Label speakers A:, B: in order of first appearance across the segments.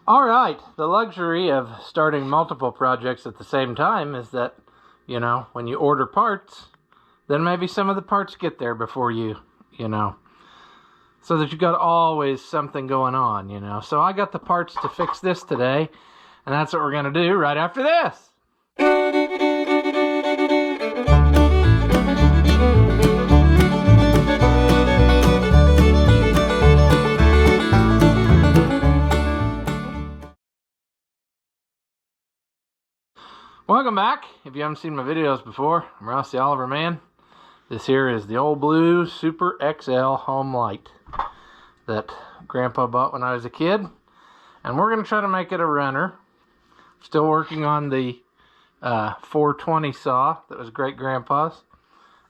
A: Alright, the luxury of starting multiple projects at the same time is that, you know, when you order parts, then maybe some of the parts get there before you know. So that you got always something going on, you know. So I got the parts to fix this today, and that's what we're going to do right after this. Welcome back. If you haven't seen my videos before, I'm Ross the Oliver Man. This here is the old blue Super XL Homelite that Grandpa bought when I was a kid. And we're going to try to make it a runner. Still working on the 420 saw that was Great Grandpa's.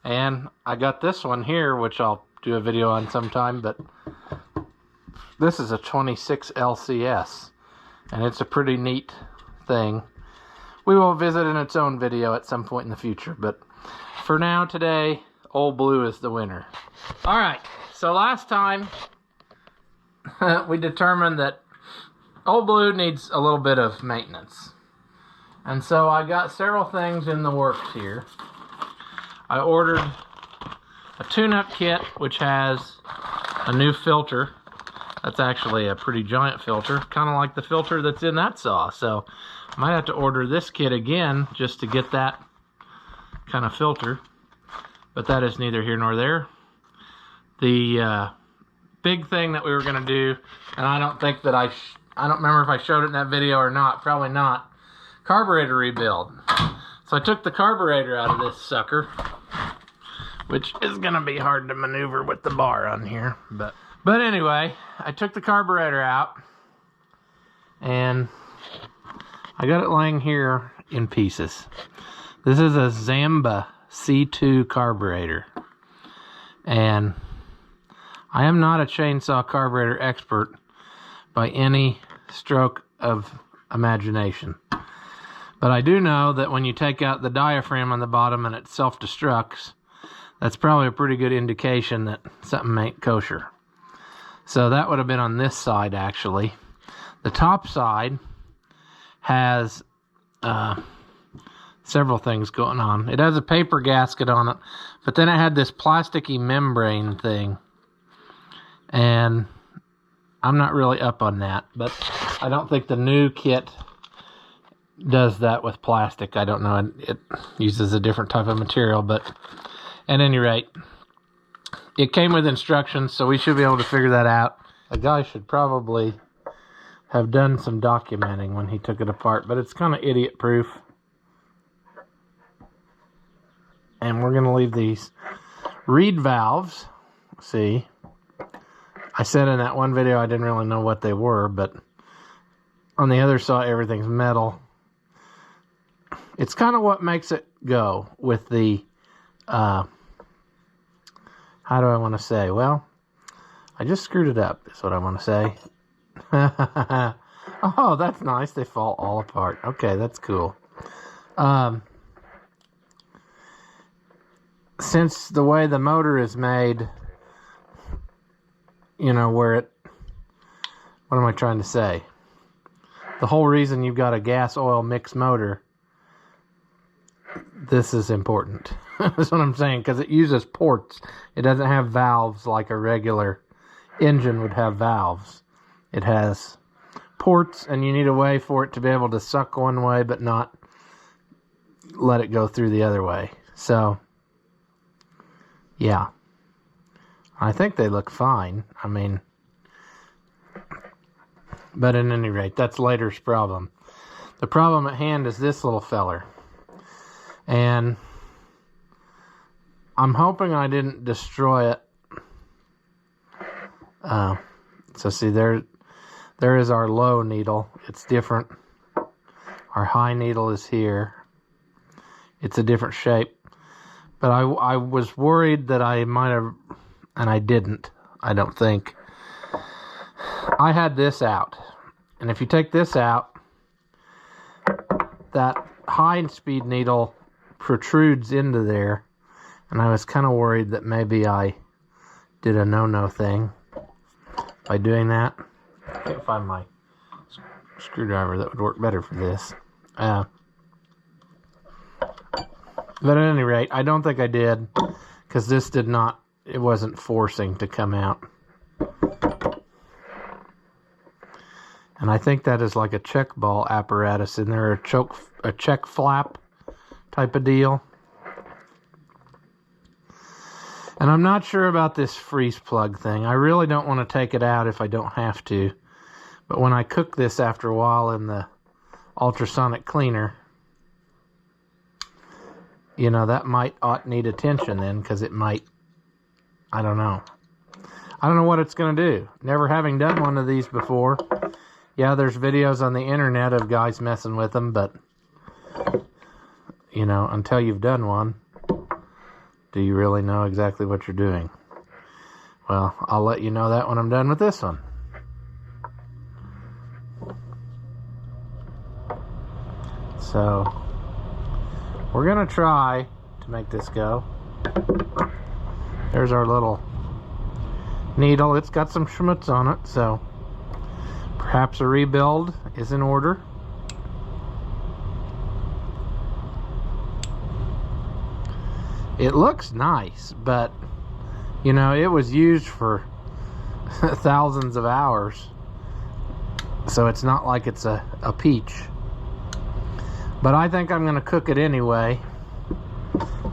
A: And I got this one here, which I'll do a video on sometime, but this is a 26 LCS. And it's a pretty neat thing. We will visit in its own video at some point in the future, but for now, today, Old Blue is the winner. Alright, so last time, we determined that Old Blue needs a little bit of maintenance. And so I got several things in the works here. I ordered a tune-up kit, which has a new filter. That's actually a pretty giant filter, kind of like the filter that's in that saw. So I might have to order this kit again just to get that kind of filter. But that is neither here nor there. The big thing that we were going to do, and I don't think that I don't remember if I showed it in that video or not, probably not, carburetor rebuild. So I took the carburetor out of this sucker, which is going to be hard to maneuver with the bar on here, But anyway, I took the carburetor out, and I got it laying here in pieces. This is a Zamba C2 carburetor, and I am not a chainsaw carburetor expert by any stroke of imagination. But I do know that when you take out the diaphragm on the bottom and it self-destructs, that's probably a pretty good indication that something ain't kosher. So that would have been on this side, actually. The top side has several things going on. It has a paper gasket on it, but then it had this plasticky membrane thing. And I'm not really up on that, but I don't think the new kit does that with plastic. I don't know. It uses a different type of material, but at any rate, it came with instructions, so we should be able to figure that out. A guy should probably have done some documenting when he took it apart, but it's kind of idiot-proof. And we're going to leave these reed valves. See, I said in that one video I didn't really know what they were, but on the other side, everything's metal. It's kind of what makes it go with the how do I want to say? Well, I just screwed it up, is what I want to say. Oh, that's nice. They fall all apart. Okay, that's cool. Since the way the motor is made, you know, where it... What am I trying to say? The whole reason you've got a gas-oil mixed motor, this is important. That's what I'm saying, because it uses ports. It doesn't have valves like a regular engine would have valves. It has ports, and you need a way for it to be able to suck one way but not let it go through the other way. So, yeah. I think they look fine. I mean, but at any rate, that's later's problem. The problem at hand is this little feller. And I'm hoping I didn't destroy it. So see, there is our low needle. It's different. Our high needle is here. It's a different shape. But I was worried that I might have, and I didn't, I don't think. I had this out. And if you take this out, that high speed needle protrudes into there. And I was kind of worried that maybe I did a no-no thing by doing that. I can't find my screwdriver that would work better for this. But at any rate, I don't think I did, because this did not, it wasn't forcing to come out. And I think that is like a check ball apparatus in there, a check flap type of deal. And I'm not sure about this freeze plug thing. I really don't want to take it out if I don't have to. But when I cook this after a while in the ultrasonic cleaner, you know, that ought need attention then, because it might, I don't know. I don't know what it's going to do. Never having done one of these before. Yeah, there's videos on the internet of guys messing with them, but, you know, until you've done one, do you really know exactly what you're doing? Well, I'll let you know that when I'm done with this one. So, we're going to try to make this go. There's our little needle. It's got some schmutz on it, so perhaps a rebuild is in order. It looks nice, but, you know, it was used for thousands of hours. So it's not like it's a peach. But I think I'm going to cook it anyway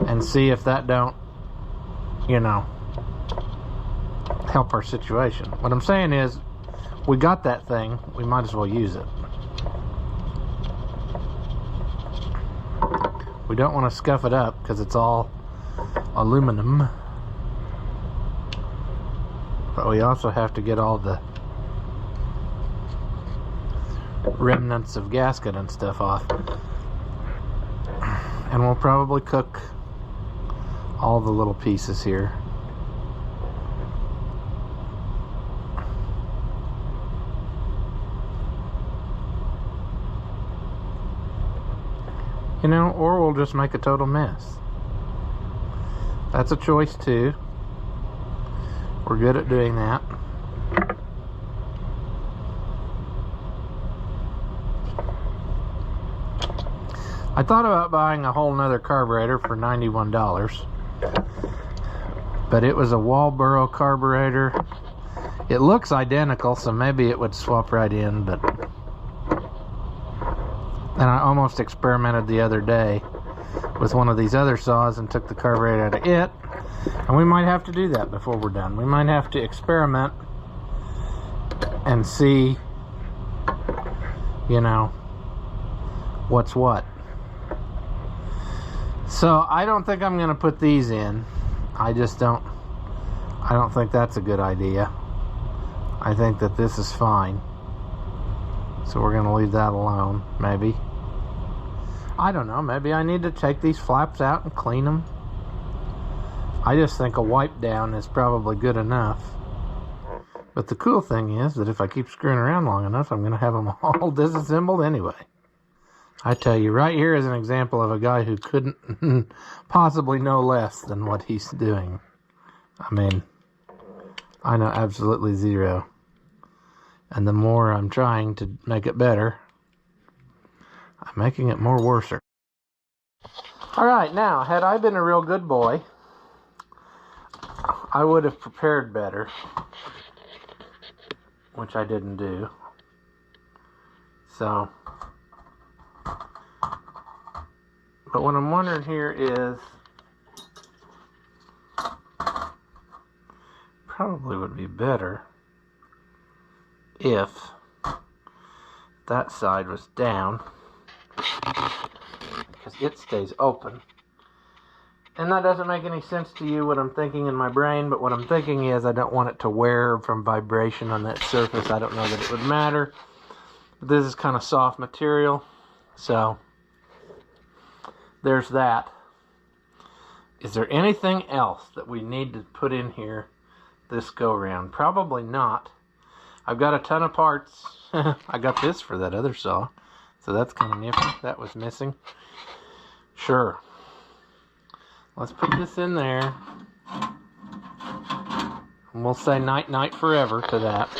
A: and see if that don't, you know, help our situation. What I'm saying is, we got that thing, we might as well use it. We don't want to scuff it up because it's all aluminum. But we also have to get all the remnants of gasket and stuff off. And we'll probably cook all the little pieces here. You know, or we'll just make a total mess. That's a choice too. We're good at doing that. I thought about buying a whole nother carburetor for $91. But it was a Walboro carburetor. It looks identical, so maybe it would swap right in, but... And I almost experimented the other day with one of these other saws and took the carburetor out of it. And we might have to do that before we're done. We might have to experiment and see, you know, what's what. So I don't think I'm going to put these in. I don't think that's a good idea. I think that this is fine. So we're going to leave that alone, maybe. I don't know, maybe I need to take these flaps out and clean them. I just think a wipe down is probably good enough. But the cool thing is that if I keep screwing around long enough, I'm going to have them all disassembled anyway. I tell you, right here is an example of a guy who couldn't possibly know less than what he's doing. I mean, I know absolutely zero. And the more I'm trying to make it better, I'm making it more worser. Alright, now, had I been a real good boy, I would have prepared better, which I didn't do. So, but what I'm wondering here is, probably would be better if that side was down, because it stays open. And that doesn't make any sense to you, what I'm thinking in my brain, but what I'm thinking is I don't want it to wear from vibration on that surface. I don't know that it would matter. But this is kind of soft material, so there's that. Is there anything else that we need to put in here this go round? Probably not. I've got a ton of parts. I got this for that other saw, so that's kind of nifty. That was missing. Sure. Let's put this in there. And we'll say night night forever to that.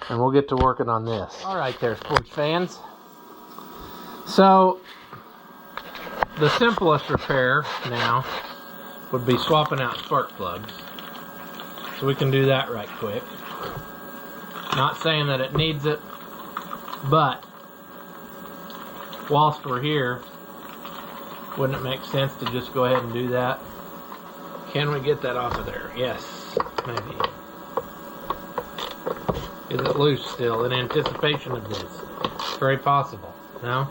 A: and we'll get to working on this. All right there, sports fans. So, the simplest repair now would be swapping out spark plugs. So we can do that right quick. Not saying that it needs it, but whilst we're here, wouldn't it make sense to just go ahead and do that? Can we get that off of there? Yes, maybe. Is it loose still in anticipation of this? Very possible. No?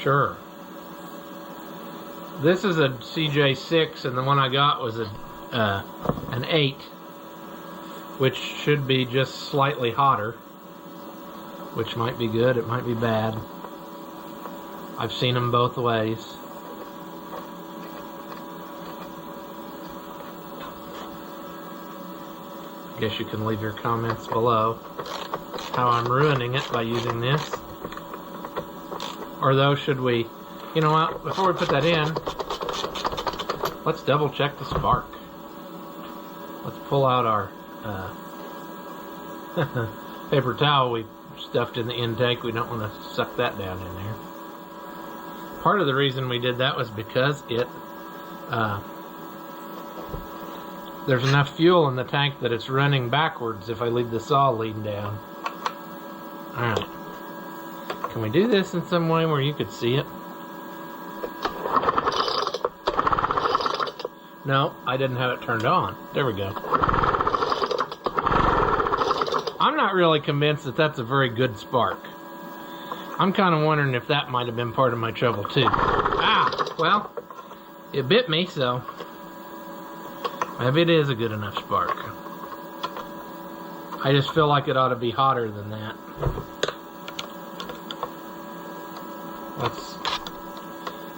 A: Sure. This is a CJ6, and the one I got was an 8, which should be just slightly hotter, which might be good, it might be bad. I've seen them both ways. Guess you can leave your comments below how I'm ruining it by using this. Or though, should we, you know what, before we put that in, let's double check the spark. Let's pull out our paper towel we stuffed in the intake. We don't want to suck that down in there. Part of the reason we did that was because there's enough fuel in the tank that it's running backwards if I leave the saw leading down. Alright. Can we do this in some way where you could see it? No, I didn't have it turned on. There we go. I'm not really convinced that that's a very good spark. I'm kind of wondering if that might have been part of my trouble too. Ah, well, it bit me, so maybe it is a good enough spark. I just feel like it ought to be hotter than that. Let's,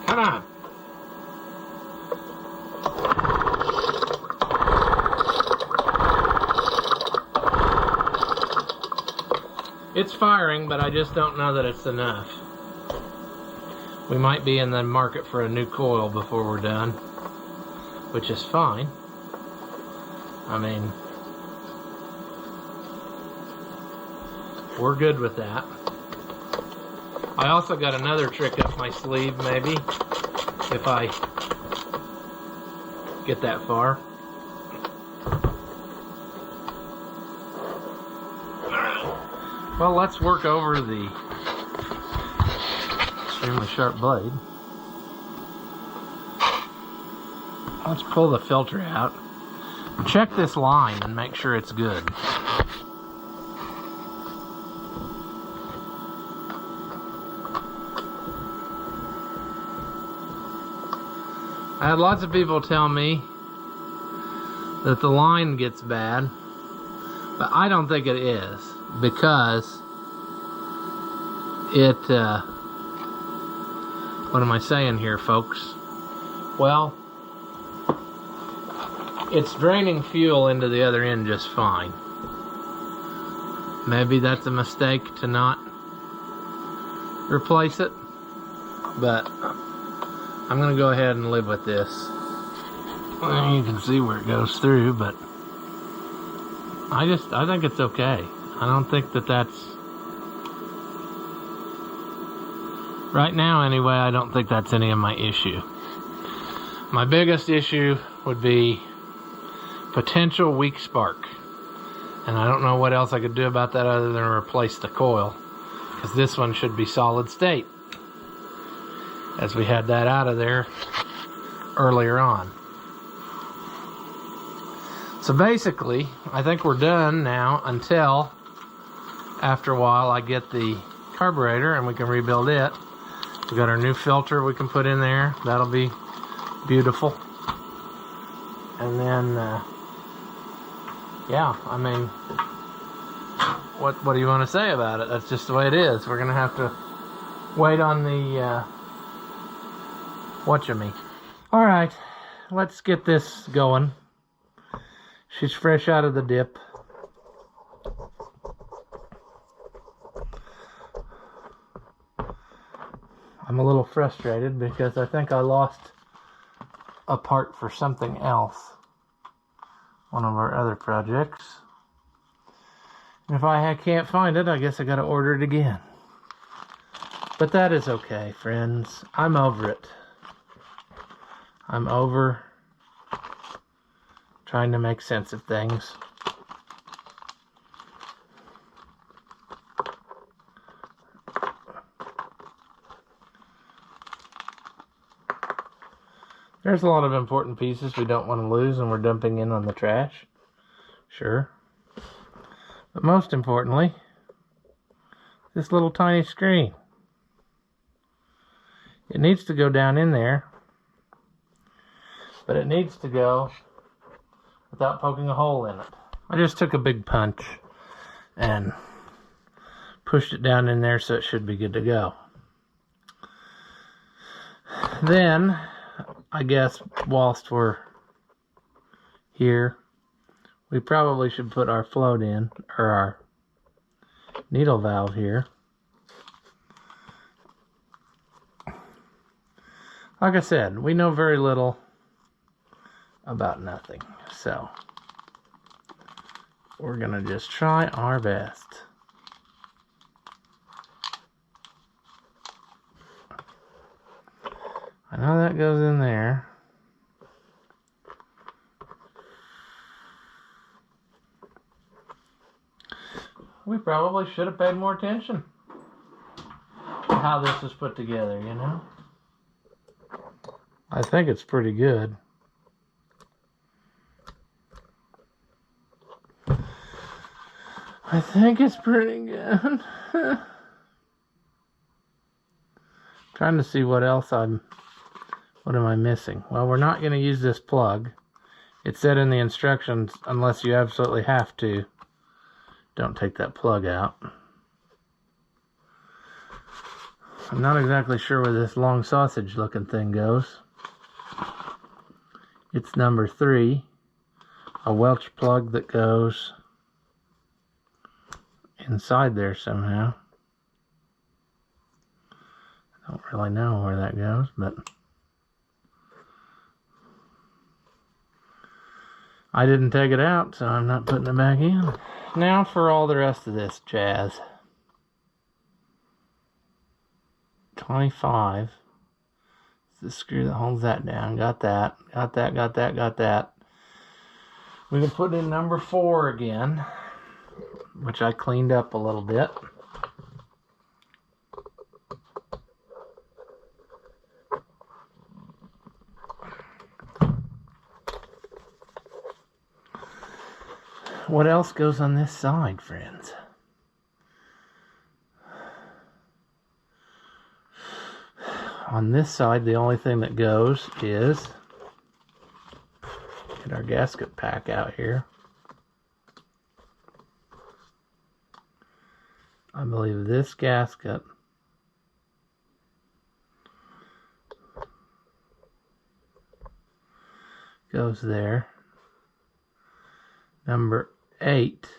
A: come on. It's firing, but I just don't know that it's enough. We might be in the market for a new coil before we're done, which is fine. I mean, we're good with that. I also got another trick up my sleeve, maybe, if I get that far. Well, let's work over the extremely sharp blade. Let's pull the filter out. Check this line and make sure it's good. I had lots of people tell me that the line gets bad, but I don't think it is, because it, what am I saying here, folks? Well, it's draining fuel into the other end just fine. Maybe that's a mistake to not replace it, but I'm going to go ahead and live with this. Well, you can see where it goes through, but I think it's okay. I don't think that that's, right now anyway, I don't think that's any of my issue. My biggest issue would be potential weak spark. And I don't know what else I could do about that other than replace the coil, because this one should be solid state, as we had that out of there earlier on. So basically, I think we're done now until after a while I get the carburetor and we can rebuild it. We got our new filter we can put in there. That'll be beautiful. And then, yeah, I mean, what do you want to say about it? That's just the way it is. We're gonna have to wait on the watch-a-me. All right, let's get this going. She's fresh out of the dip. I'm a little frustrated because I think I lost a part for something else. One of our other projects. And if I can't find it, I guess I gotta order it again. But that is okay, friends. I'm over it. I'm over trying to make sense of things. There's a lot of important pieces we don't want to lose and we're dumping in on the trash. Sure. But most importantly, this little tiny screen. It needs to go down in there, but it needs to go without poking a hole in it. I just took a big punch and pushed it down in there, so it should be good to go. Then, I guess whilst we're here, we probably should put our float in, or our needle valve here. Like I said, we know very little about nothing, so we're gonna just try our best. I know that goes in there. We probably should have paid more attention to how this was put together, you know? I think it's pretty good. I think it's pretty good. Trying to see what else what am I missing? Well, we're not going to use this plug. It said in the instructions, unless you absolutely have to, don't take that plug out. I'm not exactly sure where this long sausage looking thing goes. It's number 3, a Welch plug that goes inside there somehow. I don't really know where that goes, but I didn't take it out, so I'm not putting it back in. Now for all the rest of this jazz. 25. It's the screw that holds that down. Got that. Got that, got that, got that. We can put in number 4 again, which I cleaned up a little bit. What else goes on this side, friends? On this side, the only thing that goes is, get our gasket pack out here. I believe this gasket goes there. Number 8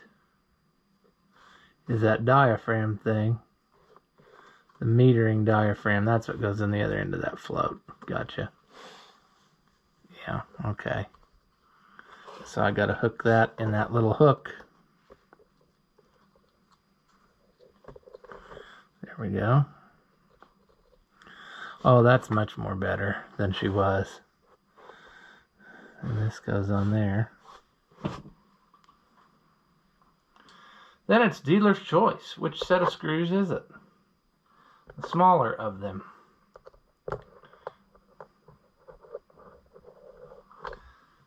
A: is that diaphragm thing. The metering diaphragm, that's what goes in the other end of that float. Gotcha. Yeah, okay. So I gotta hook that in that little hook. There we go. Oh, that's much more better than she was. And this goes on there. Then it's dealer's choice. Which set of screws is it? The smaller of them.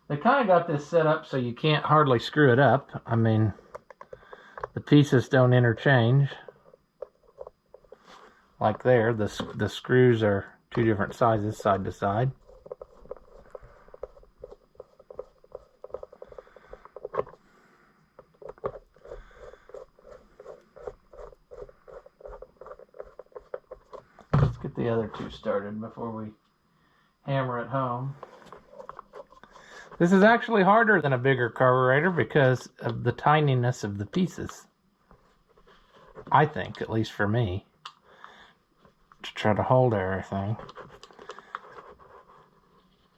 A: They kind of got this set up so you can't hardly screw it up. I mean, the pieces don't interchange. Like there, the screws are 2 different sizes, side to side. Let's get the other 2 started before we hammer it home. This is actually harder than a bigger carburetor because of the tininess of the pieces. I think, at least for me. to try to hold everything.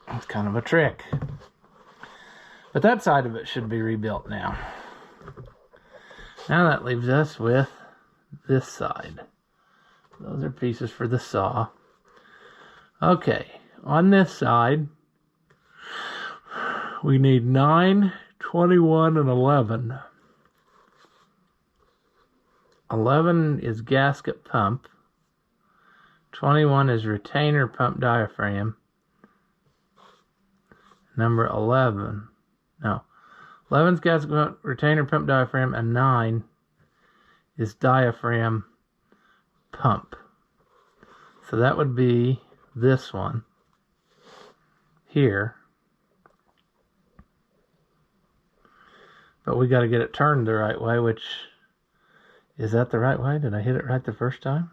A: It's kind of a trick. But that side of it should be rebuilt now. Now that leaves us with this side. Those are pieces for the saw. Okay, on this side, we need 9, 21, and 11. 11 is gasket pump. 21 is retainer pump diaphragm. Number 11. No. 11 is gasket pump, retainer pump diaphragm, and 9 is diaphragm pump. So that would be this one here. But we got to get it turned the right way, which, is that the right way? Did I hit it right the first time?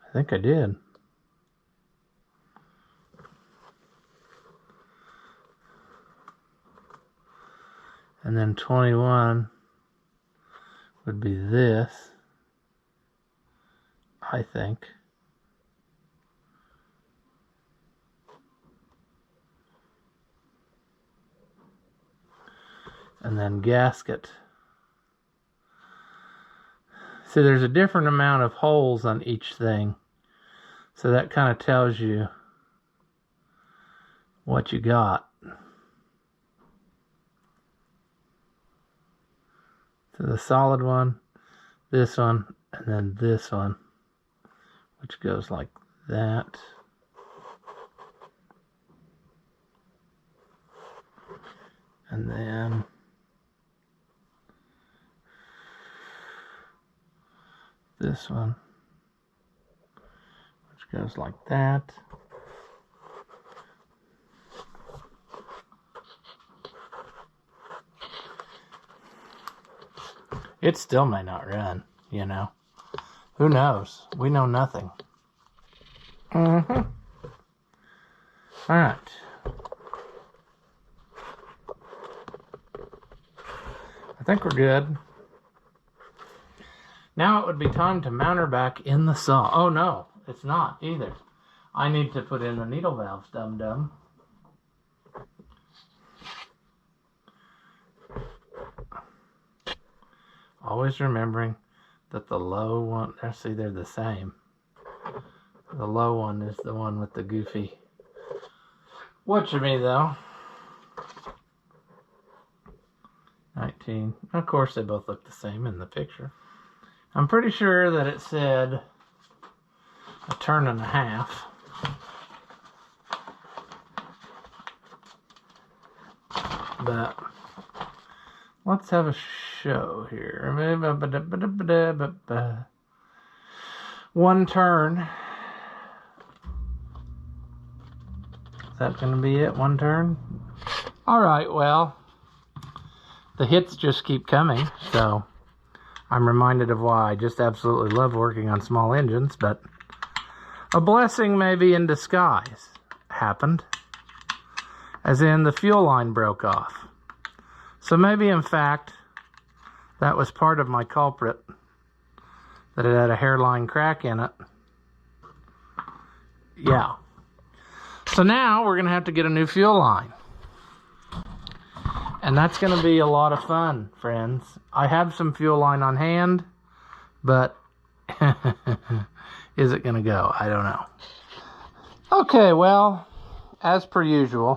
A: I think I did. And then 21 would be this, I think. And then gasket. See, there's a different amount of holes on each thing. So that kind of tells you what you got. So the solid one, this one, and then this one, which goes like that. And then this one, which goes like that. It still may not run, you know. Who knows? We know nothing. Alright. I think we're good. Now it would be time to mount her back in the saw. Oh no, it's not either. I need to put in the needle valves, dum-dum. Always remembering that the low one, see, they're the same. The low one is the one with the goofy. Watch me though. 19. Of course, they both look the same in the picture. I'm pretty sure that it said a turn and a half. But let's have a show here. One turn. Is that going to be it? One turn? Alright, well, the hits just keep coming, so I'm reminded of why I just absolutely love working on small engines, but a blessing maybe in disguise happened, as in the fuel line broke off. So maybe, in fact, that was part of my culprit, that it had a hairline crack in it. Yeah. So now we're going to have to get a new fuel line. And that's going to be a lot of fun, friends. I have some fuel line on hand, but is it going to go? I don't know. Okay, well, as per usual,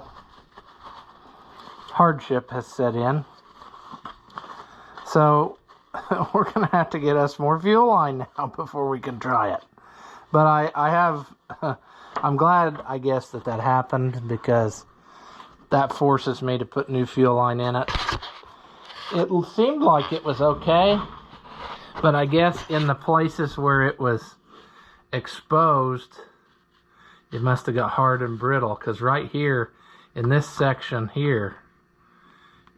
A: hardship has set in. So we're going to have to get us more fuel line now before we can try it. But I have, I'm glad, I guess, that happened, because that forces me to put new fuel line in it. It seemed like it was okay, but I guess in the places where it was exposed, it must have got hard and brittle, because right here, in this section here,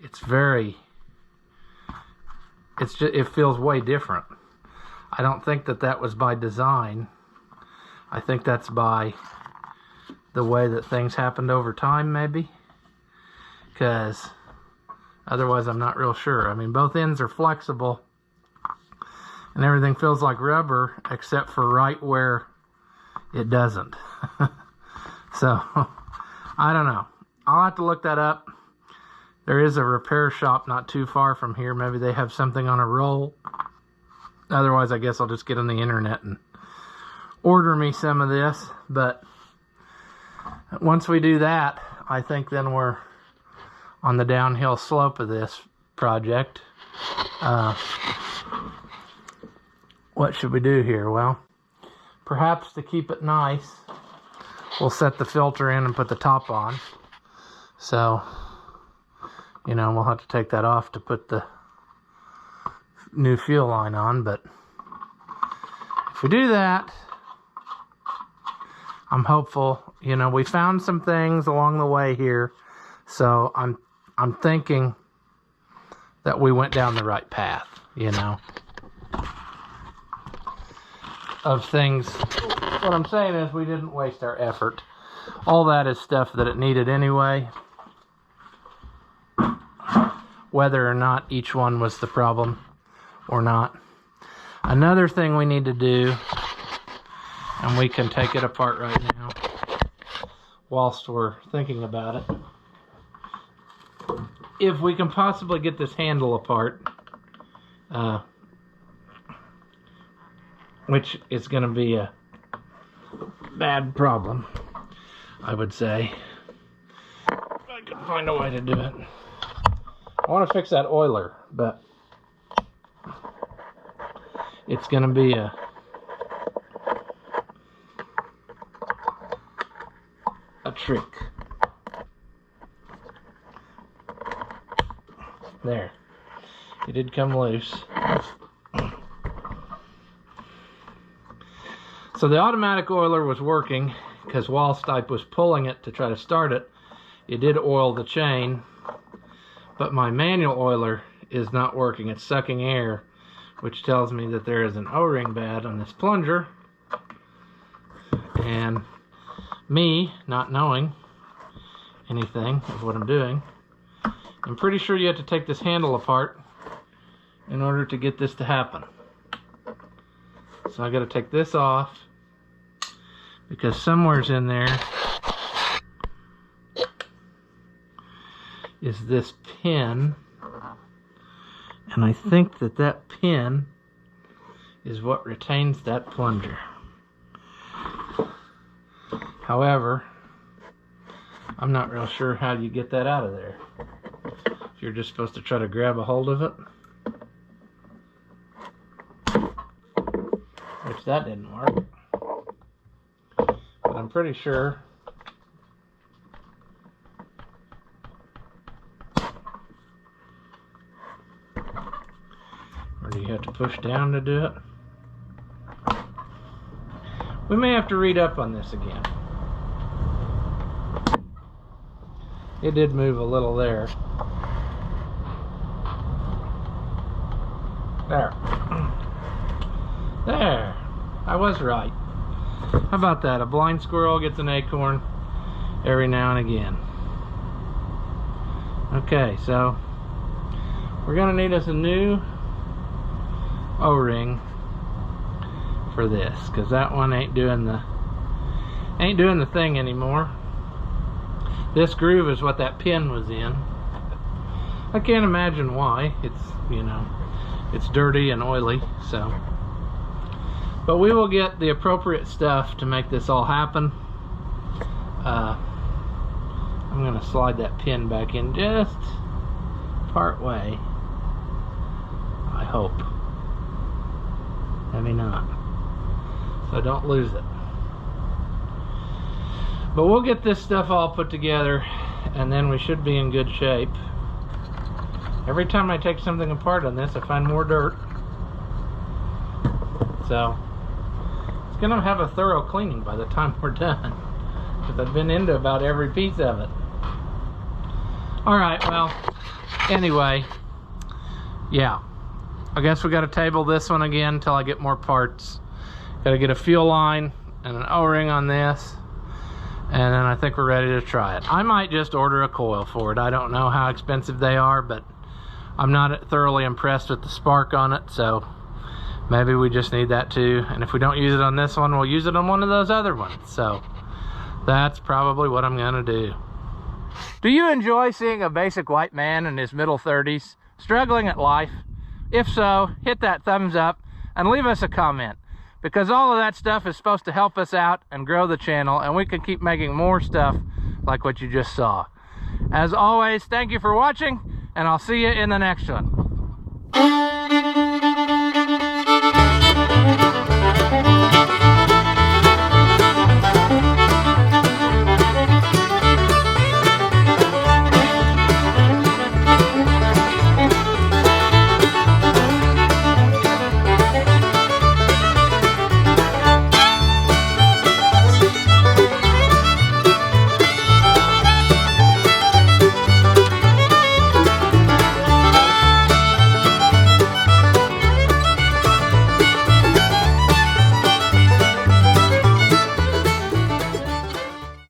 A: it feels way different. I don't think that was by design. I think that's by the way that things happened over time, maybe. Because otherwise I'm not real sure. I mean, both ends are flexible, and everything feels like rubber except for right where it doesn't. So I don't know, I'll have to look that up. There is a repair shop not too far from here. Maybe they have something on a roll. Otherwise, I guess I'll just get on the internet and order me some of this. But once we do that, I think then we're on the downhill slope of this project. What should we do here? Well, perhaps to keep it nice, we'll set the filter in and put the top on. So, you know, we'll have to take that off to put the new fuel line on. But if we do that, I'm hopeful. You know, we found some things along the way here, so I'm thinking that we went down the right path, you know, of things. What I'm saying is we didn't waste our effort. All that is stuff that it needed anyway. Whether or not each one was the problem or not. Another thing we need to do, and we can take it apart right now whilst we're thinking about it. If we can possibly get this handle apart, which is going to be a bad problem, I would say. If I can find a way to do it. I want to fix that oiler, but it's going to be a trick. There. It did come loose. So the automatic oiler was working because whilst I was pulling it to try to start it, it did oil the chain. But my manual oiler is not working. It's sucking air, which tells me that there is an O-ring bad on this plunger. And me not knowing anything of what I'm doing, I'm pretty sure you have to take this handle apart in order to get this to happen. So I got to take this off because somewhere's in there is this pin, and I think that that pin is what retains that plunger. However, I'm not real sure how you get that out of there. If you're just supposed to try to grab a hold of it, which that didn't work. But I'm pretty sure or do you have to push down to do it? We may have to read up on this again. It did move a little there. There. There. I was right. How about that? A blind squirrel gets an acorn every now and again. Okay, so we're gonna need us a new O-ring for this, because that one ain't doing the thing anymore. This groove is what that pin was in. I can't imagine why. It's, you know, it's dirty and oily, so. But we will get the appropriate stuff to make this all happen. I'm gonna slide that pin back in just part way. I hope. Maybe not. So don't lose it. But we'll get this stuff all put together, and then we should be in good shape. Every time I take something apart on this, I find more dirt. So it's gonna have a thorough cleaning by the time we're done, because I've been into about every piece of it. Alright, well, anyway, yeah. I guess we gotta table this one again until I get more parts. Gotta get a fuel line and an O-ring on this, and then I think we're ready to try it. I might just order a coil for it. I don't know how expensive they are, but I'm not thoroughly impressed with the spark on it, so maybe we just need that too. And if we don't use it on this one, we'll use it on one of those other ones. So that's probably what I'm gonna do. Do you enjoy seeing a basic white man in his middle 30s struggling at life? If so, hit that thumbs up and leave us a comment, because all of that stuff is supposed to help us out and grow the channel, and we can keep making more stuff like what you just saw. As always, thank you for watching, and I'll see you in the next one.